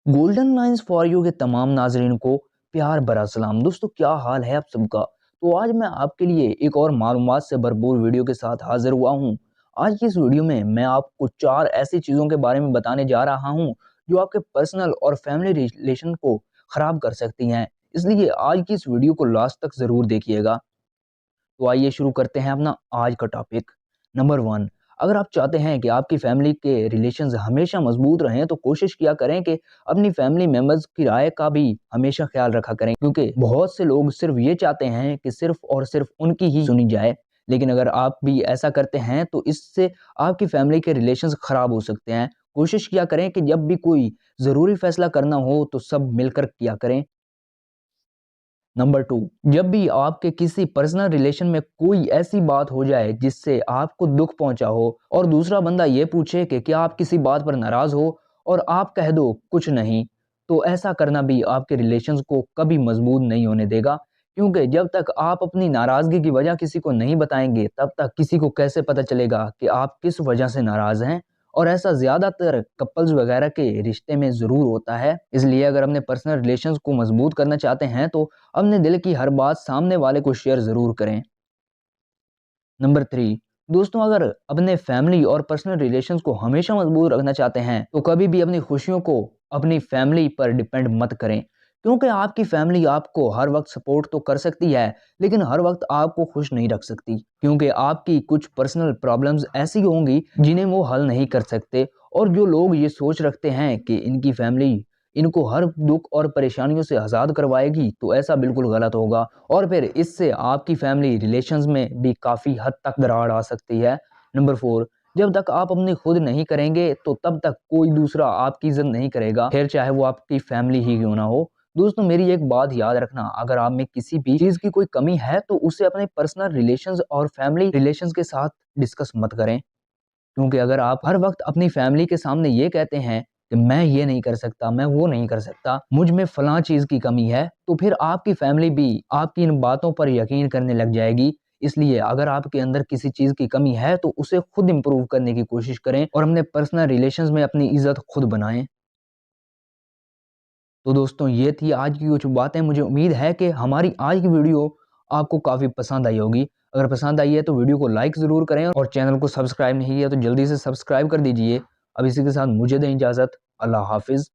Golden lines for you के तमाम नाजरीन को प्यार भरा सलाम। दोस्तों, क्या हाल है आप सबका। तो आज मैं आपके लिए एक और मालूमात से भरपूर वीडियो के साथ हाजिर हुआ हूं। आज की इस वीडियो में मैं आपको 4 ऐसी चीज़ों के बारे में बताने जा रहा हूं जो आपके पर्सनल और फैमिली रिलेशन को ख़राब कर सकती हैं। इसलिए आज की इस वीडियो को लास्ट तक ज़रूर देखिएगा। तो आइए शुरू करते हैं अपना आज का टॉपिक। नंबर 1, अगर आप चाहते हैं कि आपकी फैमिली के रिलेशंस हमेशा मजबूत रहें तो कोशिश किया करें कि अपनी फैमिली मेंबर्स की राय का भी हमेशा ख्याल रखा करें, क्योंकि बहुत से लोग सिर्फ ये चाहते हैं कि सिर्फ और सिर्फ उनकी ही सुनी जाए। लेकिन अगर आप भी ऐसा करते हैं तो इससे आपकी फैमिली के रिलेशंस खराब हो सकते हैं। कोशिश किया करें कि जब भी कोई ज़रूरी फैसला करना हो तो सब मिलकर किया करें। नंबर 2, जब भी आपके किसी पर्सनल रिलेशन में कोई ऐसी बात हो जाए जिससे आपको दुख पहुंचा हो और दूसरा बंदा ये पूछे कि क्या आप किसी बात पर नाराज हो और आप कह दो कुछ नहीं, तो ऐसा करना भी आपके रिलेशंस को कभी मजबूत नहीं होने देगा। क्योंकि जब तक आप अपनी नाराजगी की वजह किसी को नहीं बताएंगे तब तक किसी को कैसे पता चलेगा कि आप किस वजह से नाराज हैं। और ऐसा ज्यादातर कपल्स वगैरह के रिश्ते में जरूर होता है। इसलिए अगर अपने पर्सनल रिलेशंस को मजबूत करना चाहते हैं तो अपने दिल की हर बात सामने वाले को शेयर जरूर करें। नंबर 3, दोस्तों, अगर अपने फैमिली और पर्सनल रिलेशंस को हमेशा मजबूत रखना चाहते हैं तो कभी भी अपनी खुशियों को अपनी फैमिली पर डिपेंड मत करें। क्योंकि आपकी फैमिली आपको हर वक्त सपोर्ट तो कर सकती है, लेकिन हर वक्त आपको खुश नहीं रख सकती, क्योंकि आपकी कुछ पर्सनल प्रॉब्लम्स ऐसी होंगी जिन्हें वो हल नहीं कर सकते। और जो लोग ये सोच रखते हैं कि इनकी फैमिली इनको हर दुख और परेशानियों से आज़ाद करवाएगी, तो ऐसा बिल्कुल गलत होगा और फिर इससे आपकी फैमिली रिलेशंस में भी काफ़ी हद तक दरार आ सकती है। नंबर 4, जब तक आप अपनी खुद नहीं करेंगे तो तब तक कोई दूसरा आपकी इज्जत नहीं करेगा, फिर चाहे वो आपकी फैमिली ही क्यों ना हो। दोस्तों, मेरी एक बात याद रखना, अगर आप में किसी भी चीज़ की कोई कमी है तो उसे अपने पर्सनल रिलेशंस और फैमिली रिलेशंस के साथ डिस्कस मत करें। क्योंकि अगर आप हर वक्त अपनी फैमिली के सामने ये कहते हैं कि मैं ये नहीं कर सकता, मैं वो नहीं कर सकता, मुझ में फलां चीज़ की कमी है, तो फिर आपकी फैमिली भी आपकी इन बातों पर यकीन करने लग जाएगी। इसलिए अगर आपके अंदर किसी चीज़ की कमी है तो उसे खुद इम्प्रूव करने की कोशिश करें और अपने पर्सनल रिलेशंस में अपनी इज्जत खुद बनाएं। तो दोस्तों, ये थी आज की कुछ बातें। मुझे उम्मीद है कि हमारी आज की वीडियो आपको काफ़ी पसंद आई होगी। अगर पसंद आई है तो वीडियो को लाइक ज़रूर करें और चैनल को सब्सक्राइब नहीं किया तो जल्दी से सब्सक्राइब कर दीजिए। अब इसी के साथ मुझे दें इजाज़त। अल्लाह हाफिज़।